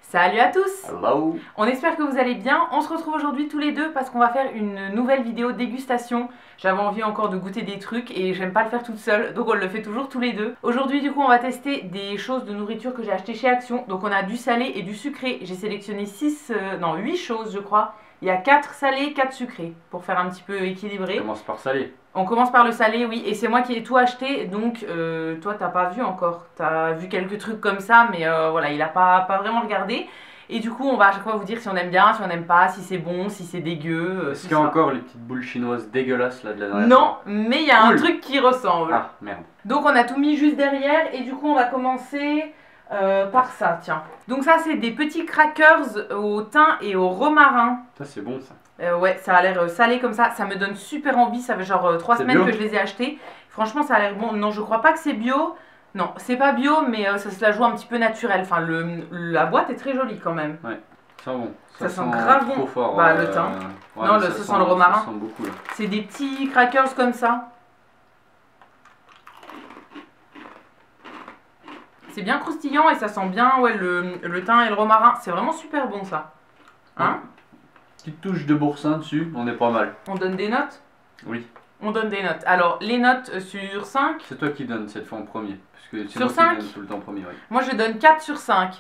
Salut à tous! Hello. On espère que vous allez bien. On se retrouve aujourd'hui tous les deux parce qu'on va faire une nouvelle vidéo dégustation. J'avais envie encore de goûter des trucs et j'aime pas le faire toute seule, donc on le fait toujours tous les deux. Aujourd'hui du coup on va tester des choses de nourriture que j'ai achetées chez Action. Donc on a du salé et du sucré. J'ai sélectionné 8 choses je crois. Il y a 4 salés, 4 sucrés pour faire un petit peu équilibré. On commence par salé. On commence par le salé, oui, et c'est moi qui ai tout acheté, donc toi t'as pas vu encore, t'as vu quelques trucs comme ça, mais voilà, il a pas vraiment regardé. Et du coup, on va à chaque fois vous dire si on aime bien, si on n'aime pas, si c'est bon, si c'est dégueu. Est-ce qu'il y a encore les petites boules chinoises dégueulasses là de la dernière Non, fois? mais il y a un truc qui ressemble. Ah, merde. Donc on a tout mis juste derrière, et du coup on va commencer par ça, tiens. Donc ça c'est des petits crackers au thym et au romarin. Ça c'est bon ça. Ouais, ça a l'air salé comme ça me donne super envie, ça fait genre 3 C'est semaines bio que je les ai achetés. Franchement ça a l'air bon, non je crois pas que c'est bio, non c'est pas bio mais ça se la joue un petit peu naturel, enfin la boîte est très jolie quand même. Ouais, ça sent bon. Ça sent grave bon. Trop fort. Bah, le thym. Ouais, Non, ça ça sent le romarin. Ça sent beaucoup là. C'est des petits crackers comme ça. C'est bien croustillant et ça sent bien ouais, le thym et le romarin, c'est vraiment super bon ça. Hein? Petite touche de boursin dessus, on est pas mal. On donne des notes? Oui. On donne des notes. Alors, les notes sur 5. C'est toi qui donnes cette fois en premier. Parce que c'est Sur moi 5? qui donne tout le temps en premier, oui. Moi, je donne 4 sur 5.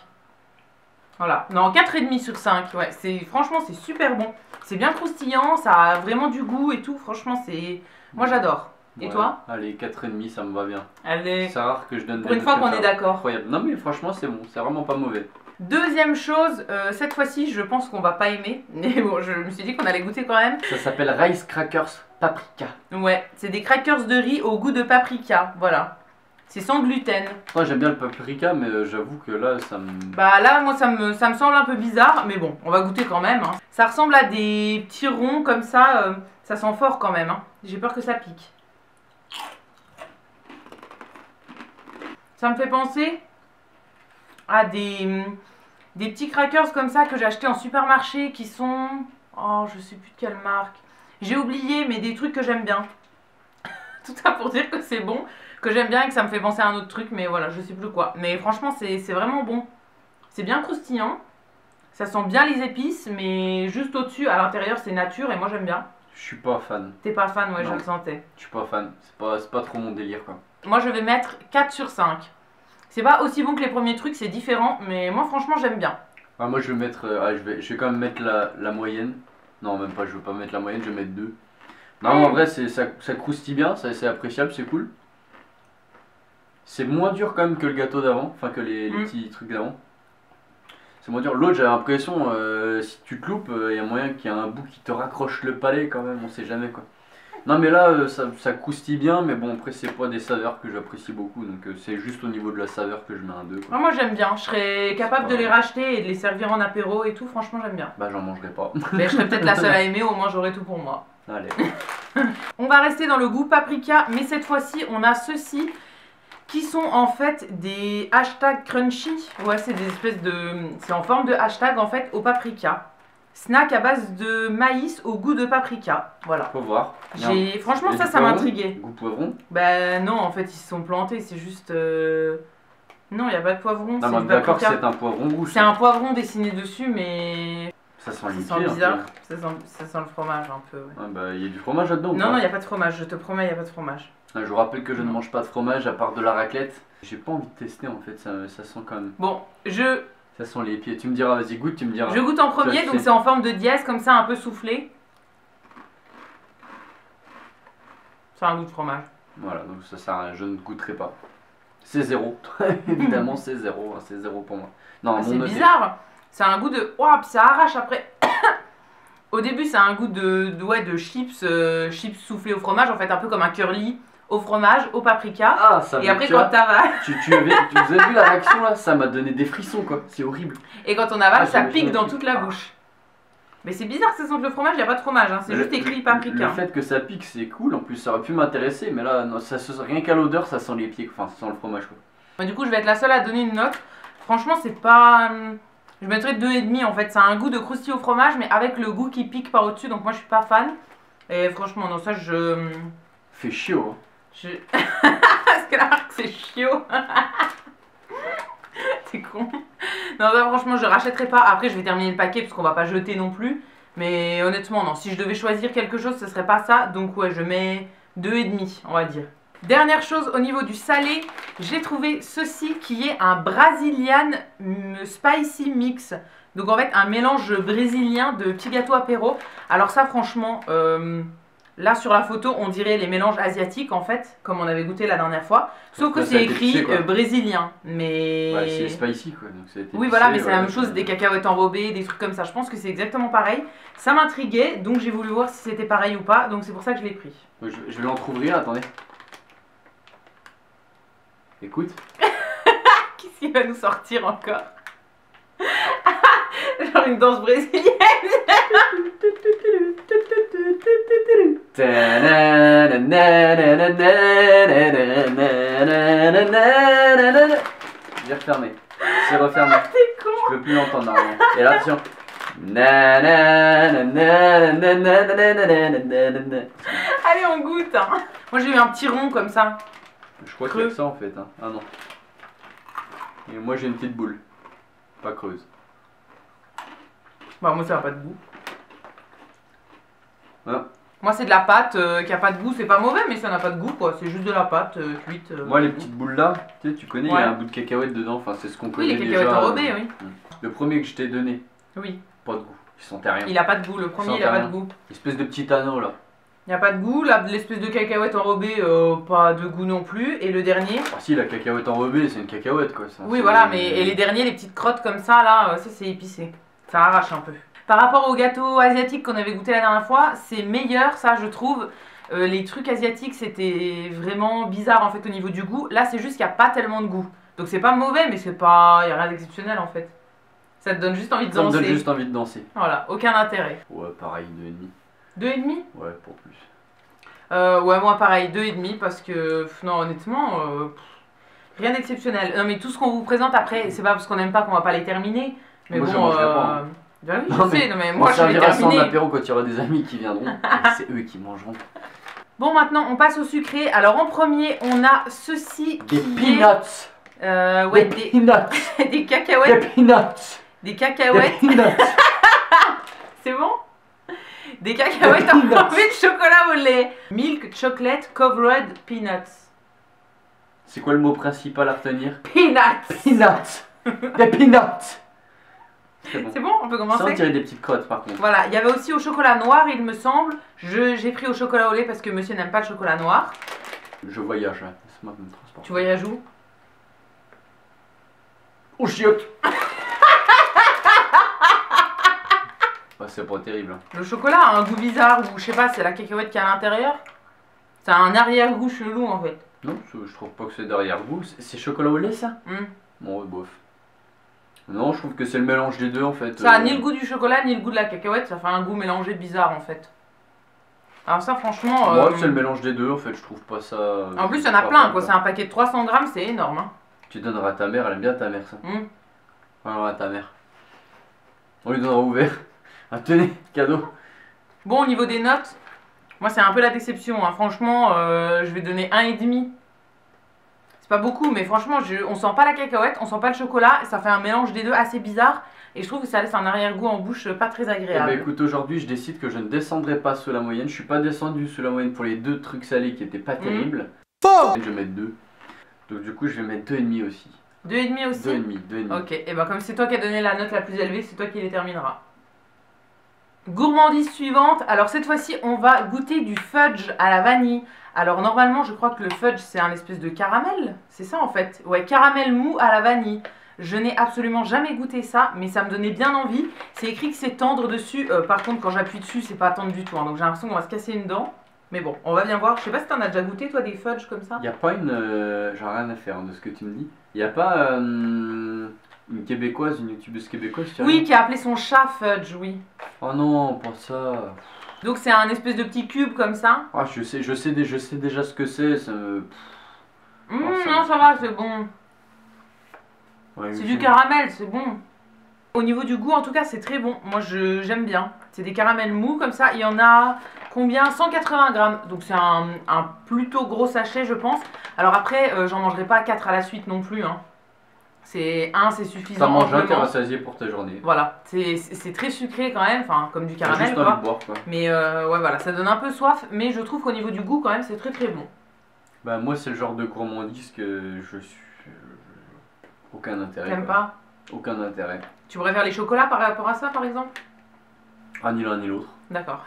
Voilà. Non, 4,5 sur 5. Ouais, franchement, c'est super bon. C'est bien croustillant, ça a vraiment du goût et tout. Franchement, c'est... Moi, j'adore. Et toi? Allez, 4,5, ça me va bien. Allez. C'est rare que je donne des Pour une notes fois comme qu'on ça. est d'accord. Incroyable. Non mais franchement c'est bon, c'est vraiment pas mauvais. Deuxième chose, cette fois-ci, je pense qu'on va pas aimer. Mais bon, je me suis dit qu'on allait goûter quand même. Ça s'appelle Rice Crackers Paprika. Ouais, c'est des crackers de riz au goût de paprika. Voilà. C'est sans gluten. Moi j'aime bien le paprika, mais j'avoue que là ça me... Bah là, moi, ça me semble un peu bizarre. Mais bon, on va goûter quand même. Hein. Ça ressemble à des petits ronds comme ça. Ça sent fort quand même. Hein. J'ai peur que ça pique. Ça me fait penser à des petits crackers comme ça que j'ai acheté en supermarché qui sont... Oh, je sais plus de quelle marque. J'ai oublié, mais des trucs que j'aime bien. Tout ça pour dire que c'est bon, que j'aime bien et que ça me fait penser à un autre truc, mais voilà, je sais plus quoi. Mais franchement, c'est vraiment bon. C'est bien croustillant. Ça sent bien les épices, mais juste au-dessus, à l'intérieur, c'est nature et moi j'aime bien. Je suis pas fan. T'es pas fan, ouais, Non. je le sentais. Je suis pas fan. C'est pas trop mon délire quoi. Moi, je vais mettre 4 sur 5. C'est pas aussi bon que les premiers trucs, c'est différent, mais moi franchement j'aime bien. Ah, moi je vais mettre... je vais quand même mettre la moyenne. Non même pas, je veux pas mettre la moyenne, je vais mettre 2. Non en vrai ça croustille bien, c'est appréciable, c'est cool. C'est moins dur quand même que le gâteau d'avant, enfin que les petits trucs d'avant. C'est moins dur. L'autre, j'ai l'impression, si tu te loupes, il y a moyen qu'il y ait un bout qui te raccroche le palais quand même, on sait jamais quoi. Non mais là, ça croustille bien, mais bon après c'est pas des saveurs que j'apprécie beaucoup, donc c'est juste au niveau de la saveur que je mets un 2 quoi. Moi j'aime bien, je serais capable de les racheter et de les servir en apéro et tout, franchement j'aime bien. Bah j'en mangerai pas. Mais je serais peut-être la seule à aimer, au moins j'aurai tout pour moi. Allez. On va rester dans le goût paprika, mais cette fois-ci on a ceux-ci qui sont en fait des hashtags crunchy. Ouais, c'est des espèces de... C'est en forme de hashtag en fait au paprika. Snack à base de maïs au goût de paprika. Voilà. Faut voir. Franchement Il y a ça du m'intriguait. Goût poivron. Ben non, en fait ils se sont plantés, c'est juste... Non, il n'y a pas de poivron. Non mais d'accord que c'est un poivron rouge. C'est un poivron dessiné dessus, mais... Ça sent les Ça sent bizarre. Ça sent le fromage un peu. Ouais. Ah bah il y a du fromage là-dedans. Non, non, il n'y a pas de fromage, je te promets, il n'y a pas de fromage. Je vous rappelle que je ne mange pas de fromage à part de la raclette. J'ai pas envie de tester en fait, ça sent quand même. Bon, Ça sent les pieds. Tu me diras, vas-y goûte, tu me diras. je goûte en premier, donc c'est en forme de dièse, comme ça, un peu soufflé. C'est un goût de fromage. Voilà, donc ça sert à rien, je ne goûterai pas. C'est 0. Évidemment, c'est 0. C'est 0 pour moi. Non, C'est bizarre. C'est un goût de... Ouah, puis ça arrache après. Au début, c'est un goût de chips, chips soufflés au fromage, en fait, un peu comme un curly au fromage, au paprika. Ah, ça et après, quand t'avales... vous avez vu la réaction là? Ça m'a donné des frissons quoi, c'est horrible. Et quand on avale, ça pique dans toute la bouche. Mais c'est bizarre que ça sente le fromage, il n'y a pas de fromage, hein. C'est juste écrit paprika. Le fait que ça pique, c'est cool, en plus ça aurait pu m'intéresser, mais là, non, rien qu'à l'odeur, ça sent les pieds, enfin ça sent le fromage quoi. Mais du coup, je vais être la seule à donner une note. Franchement, c'est pas... Je mettrais 2,5 en fait, ça a un goût de croustillant au fromage, mais avec le goût qui pique par au-dessus, donc moi je suis pas fan. Et franchement, non, ça je... Fait chiot. Parce que la marque c'est chiot. C'est con. Non, ça, franchement, je rachèterai pas. Après, je vais terminer le paquet parce qu'on va pas jeter non plus. Mais honnêtement, non. Si je devais choisir quelque chose, ce serait pas ça. Donc, ouais, je mets 2,5, on va dire. Dernière chose, au niveau du salé, j'ai trouvé ceci qui est un Brazilian Spicy Mix. Donc, en fait, un mélange brésilien de petits gâteaux apéro. Alors, ça, franchement, là sur la photo, on dirait les mélanges asiatiques en fait, comme on avait goûté la dernière fois. Sauf que c'est écrit brésilien. Mais. Ouais, c'est spicy quoi. Donc ça a été oui, voilà, mais c'est la même chose, des cacahuètes enrobées, des trucs comme ça. Je pense que c'est exactement pareil. Ça m'intriguait, donc j'ai voulu voir si c'était pareil ou pas. Donc c'est pour ça que je l'ai pris. Je vais l'entrouvrir, attendez. Écoute. Qu'est-ce qu'il va nous sortir encore? Genre une danse brésilienne. J'ai refermé. C'est refermé. T'es con. Je peux plus l'entendre normalement. Et là, attention. Allez, on goûte. Hein. Moi j'ai eu un petit rond comme ça. Je crois qu'il y a que ça en fait. Hein. Ah non. Et moi j'ai une petite boule. Pas creuse. Bah moi ça n'a pas de goût. Ah. Moi c'est de la pâte qui a pas de goût, c'est pas mauvais mais ça n'a pas de goût quoi, c'est juste de la pâte cuite. Moi les petites boules là, tu connais, il y a un bout de cacahuète dedans, enfin c'est ce qu'on connaît déjà. Oui les cacahuètes enrobées, oui. Le premier que je t'ai donné, oui. Pas de goût, il sentait rien. Il a pas de goût, le premier il a pas de goût. Espèce de petit anneau là. Il n'y a pas de goût, l'espèce de cacahuète enrobée, pas de goût non plus. Et le dernier. Ah si, la cacahuète enrobée, c'est une cacahuète quoi. Ça, oui voilà, mais et les derniers, les petites crottes comme ça là, ça c'est épicé. Ça arrache un peu. Par rapport au gâteau asiatique qu'on avait goûté la dernière fois, c'est meilleur, ça je trouve. Les trucs asiatiques c'était vraiment bizarre en fait au niveau du goût. Là c'est juste qu'il n'y a pas tellement de goût. Donc c'est pas mauvais mais c'est pas... il n'y a rien d'exceptionnel en fait. Ça te donne juste envie de danser. Ça me donne juste envie de danser. Voilà, aucun intérêt. Ouais pareil, 2,5. 2,5? Ouais, pour plus. Ouais moi pareil, 2,5 parce que... non honnêtement, rien d'exceptionnel. Non mais tout ce qu'on vous présente après, c'est pas parce qu'on n'aime pas qu'on va pas les terminer. Mais moi, bon... Ben oui, je sais, non, mais moi je vais terminer. On en apéro quand il y aura des amis qui viendront. C'est eux qui mangeront. Bon, maintenant on passe au sucré. Alors en premier, on a ceci. Des peanuts. Ouais, des peanuts. Des cacahuètes. Des peanuts. Des cacahuètes. Des peanuts. C'est bon? Des cacahuètes enrobées de chocolat au lait. Milk chocolate covered peanuts. C'est quoi le mot principal à retenir? Peanuts. Peanuts. Des peanuts. C'est bon, on peut commencer. Sans tirer des petites crottes par contre. Voilà, il y avait aussi au chocolat noir, il me semble. J'ai pris au chocolat au lait parce que monsieur n'aime pas le chocolat noir. Je voyage, hein. Laisse-moi me transporter. Tu voyages où? Oh chiotte. Oh, c'est pas terrible. Hein. Le chocolat a un goût bizarre ou je sais pas, c'est la cacahuète qui est à l'intérieur. Ça a un arrière-goût chelou en fait. Non, je trouve pas que c'est d'arrière-goût. C'est chocolat au lait ça? Bon, ouais, bof. Non, je trouve que c'est le mélange des deux en fait. Ça a ni le goût du chocolat ni le goût de la cacahuète, ça fait un goût mélangé bizarre en fait. Alors ça franchement... Moi c'est le mélange des deux en fait, je trouve pas ça... En plus il y en a plein quoi, c'est un paquet de 300 grammes, c'est énorme. Hein. Tu donneras à ta mère, elle aime bien ta mère ça. Alors à ta mère. On lui donnera ouvert. Ah tenez, cadeau. Bon au niveau des notes, moi c'est un peu la déception, hein. Franchement je vais donner 1,5. C'est pas beaucoup, mais franchement, on sent pas la cacahuète, on sent pas le chocolat, ça fait un mélange des deux assez bizarre, et je trouve que ça laisse un arrière-goût en bouche pas très agréable. Eh ben, écoute, aujourd'hui, je décide que je ne descendrai pas sous la moyenne. Je suis pas descendu sous la moyenne pour les deux trucs salés qui étaient pas terribles. Je vais mettre 2. Donc du coup, je vais mettre 2,5 aussi. 2,5 aussi? 2,5. Ok, et ben comme c'est toi qui as donné la note la plus élevée, c'est toi qui les termineras. Gourmandise suivante, alors cette fois-ci, on va goûter du fudge à la vanille. Alors normalement je crois que le fudge c'est un espèce de caramel, c'est ça en fait. Ouais, caramel mou à la vanille. Je n'ai absolument jamais goûté ça, mais ça me donnait bien envie. C'est écrit que c'est tendre dessus, par contre quand j'appuie dessus c'est pas tendre du tout, hein. Donc j'ai l'impression qu'on va se casser une dent. Mais bon, on va bien voir. Je sais pas si t'en as déjà goûté toi des fudge comme ça. Y a pas une... j'en ai rien à faire de ce que tu me dis. Y a pas une québécoise, une youtubeuse québécoise oui, qui a appelé son chat fudge, oui. Oh non, pas ça. Donc c'est un espèce de petit cube comme ça. Ah je sais déjà ce que c'est. Ça me... non ça va, c'est bon. Ouais, c'est du caramel, c'est bon. Au niveau du goût en tout cas c'est très bon. Moi j'aime bien. C'est des caramels mous comme ça. Il y en a combien? 180 grammes. Donc c'est un plutôt gros sachet je pense. Alors après j'en mangerai pas 4 à la suite non plus. Hein. C'est suffisant. Ça mange un, t'es amplement. rassasié pour ta journée. Voilà, c'est très sucré quand même, enfin comme du T'as caramel juste quoi. envie de boire quoi. Mais ouais voilà, ça donne un peu soif, mais je trouve qu'au niveau du goût quand même c'est très très bon. Bah moi c'est le genre de gourmandise que je suis... Aucun intérêt. T'aimes quoi. pas? Aucun intérêt. Tu préfères les chocolats par rapport à ça par exemple? Ah ni l'un ni l'autre. D'accord.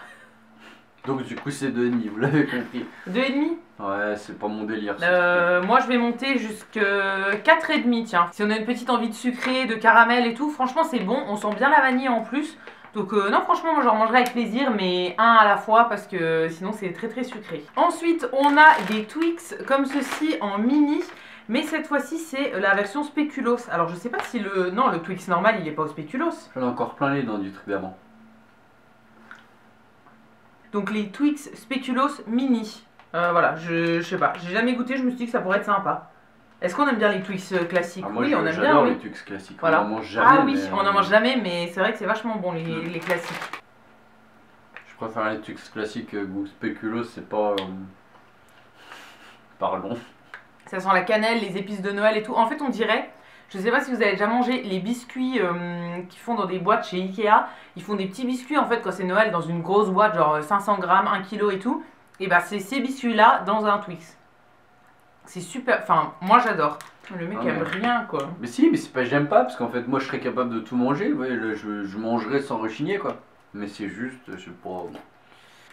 Donc du coup c'est 2,5, vous l'avez compris. 2,5? Ouais, c'est pas mon délire. ce Moi je vais monter jusqu'à 4,5 tiens. Si on a une petite envie de sucré, de caramel et tout, franchement c'est bon, on sent bien la vanille en plus. Donc non franchement moi j'en mangerai avec plaisir mais un à la fois parce que sinon c'est très très sucré. Ensuite on a des Twix comme ceci en mini. Mais cette fois-ci c'est la version spéculoos. Alors je sais pas si le... Non le Twix normal il est pas au spéculoos. J'en ai encore plein les dents du truc d'avant. Donc les Twix spéculoos mini. Voilà, je sais pas, j'ai jamais goûté, je me suis dit que ça pourrait être sympa. Est-ce qu'on aime bien les Twix classiques? Ah, moi, oui, on aime bien. J'adore Oui. les Twix classiques. Voilà. On en mange jamais. Ah oui, mais... on en mange jamais, mais c'est vrai que c'est vachement bon les classiques. Je préfère les Twix classiques goût spéculoos, c'est pas... Pardon. Ça sent la cannelle, les épices de Noël et tout. En fait, on dirait, je sais pas si vous avez déjà mangé les biscuits qu'ils font dans des boîtes chez Ikea. Ils font des petits biscuits en fait quand c'est Noël dans une grosse boîte, genre 500 grammes, 1 kg et tout. Et bah c'est ces biscuits là dans un Twix. C'est super, enfin moi j'adore. Le mec aime rien quoi. Mais si, mais c'est pas j'aime pas, parce qu'en fait moi je serais capable de tout manger, vous voyez, je mangerais sans rechigner quoi. Mais c'est juste, je sais pas...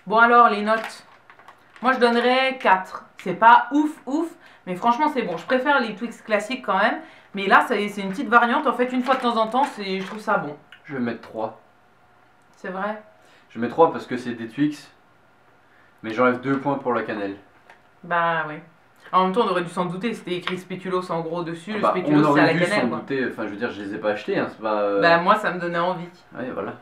Bon alors les notes, moi je donnerais 4. C'est pas ouf ouf, mais franchement c'est bon. Je préfère les Twix classiques quand même. Mais là c'est une petite variante, en fait une fois de temps en temps, je trouve ça bon. Je vais mettre 3. C'est vrai? Je mets 3 parce que c'est des Twix, mais j'enlève 2 points pour la cannelle. Bah oui. En même temps on aurait dû s'en douter, c'était écrit spéculoos en gros dessus, Bah, le spéculoos c'est à la on aurait dû s'en cannelle quoi. douter, enfin je veux dire je les ai pas achetés, hein, c'est pas... Bah moi ça me donnait envie. Ouais voilà.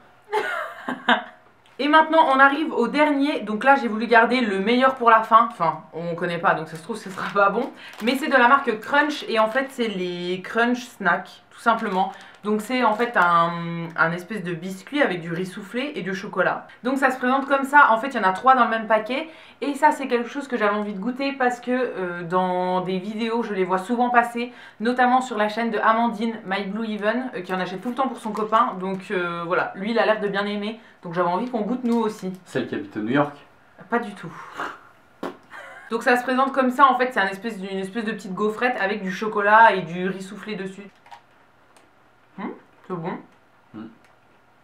Et maintenant on arrive au dernier, donc là j'ai voulu garder le meilleur pour la fin, enfin on connaît pas donc ça se trouve ce sera pas bon, mais c'est de la marque Crunch et en fait c'est les Crunch Snack tout simplement. Donc c'est en fait un espèce de biscuit avec du riz soufflé et du chocolat. Donc ça se présente comme ça, en fait il y en a 3 dans le même paquet et ça c'est quelque chose que j'avais envie de goûter parce que dans des vidéos je les vois souvent passer, notamment sur la chaîne de Amandine, My Blue Even, qui en achète tout le temps pour son copain, donc voilà, lui il a l'air de bien aimer, donc j'avais envie qu'on goûte nous aussi. Celle qui habite à New York? Pas du tout. Donc ça se présente comme ça, en fait c'est une espèce de petite gaufrette avec du chocolat et du riz soufflé dessus. C'est bon.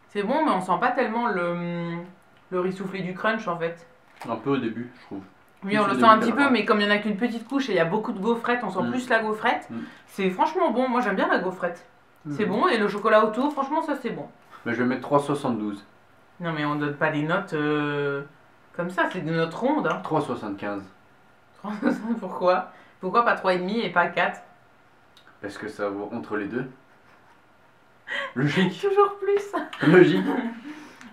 C'est bon, mais on sent pas tellement le riz soufflé du crunch en fait. Un peu au début, je trouve. Oui, on le sent un petit peu, mais comme il n'y en a qu'une petite couche et il y a beaucoup de gaufrettes, on sent plus la gaufrette. C'est franchement bon, moi j'aime bien la gaufrette. C'est bon, et le chocolat autour, franchement ça c'est bon. Mais je vais mettre 3,72. Non mais on donne pas des notes comme ça, c'est des notes rondes. Hein. 3,75. Pourquoi? Pourquoi pas 3,5 et pas 4? Parce que ça vaut entre les deux. Logique. Toujours plus. Logique.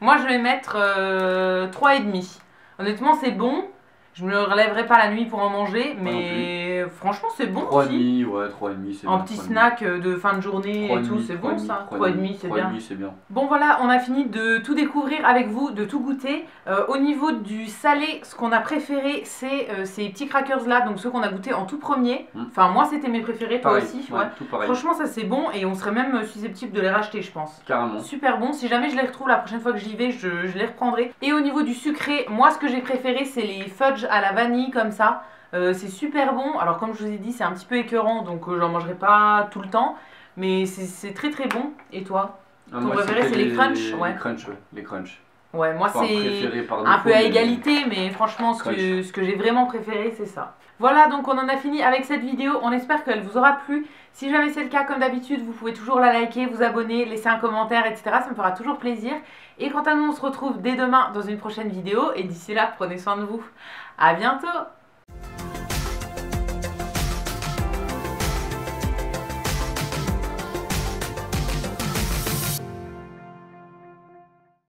Moi je vais mettre 3,5. Honnêtement c'est bon. Je me le relèverai pas la nuit pour en manger, mais franchement c'est bon aussi. 3,5, ouais, 3,5 c'est bien. En petit snack de fin de journée et tout, c'est bon ça. 3,5 c'est bien. 3,5 c'est bien. Bon voilà, on a fini de tout découvrir avec vous, de tout goûter. Au niveau du salé, ce qu'on a préféré, c'est ces petits crackers là, donc ceux qu'on a goûté en tout premier. Enfin moi c'était mes préférés, toi Pareil, aussi. ouais, tout pareil. Franchement ça c'est bon et on serait même susceptible de les racheter je pense. Carrément. Super bon, si jamais je les retrouve la prochaine fois que j'y vais, je les reprendrai. Et au niveau du sucré, moi ce que j'ai préféré c'est les fudge à la vanille comme ça. C'est super bon, alors comme je vous ai dit c'est un petit peu écœurant donc j'en mangerai pas tout le temps. Mais c'est très très bon. Et toi? Ton préféré c'est les crunch? Ouais. Les crunch, ouais. Les crunch. Ouais, moi Enfin, c'est défaut, un peu à égalité, mais franchement ce que j'ai vraiment préféré c'est ça. Voilà, donc on en a fini avec cette vidéo, on espère qu'elle vous aura plu. Si jamais c'est le cas, comme d'habitude, vous pouvez toujours la liker, vous abonner, laisser un commentaire, etc. Ça me fera toujours plaisir. Et quant à nous, on se retrouve dès demain dans une prochaine vidéo. Et d'ici là, prenez soin de vous. À bientôt!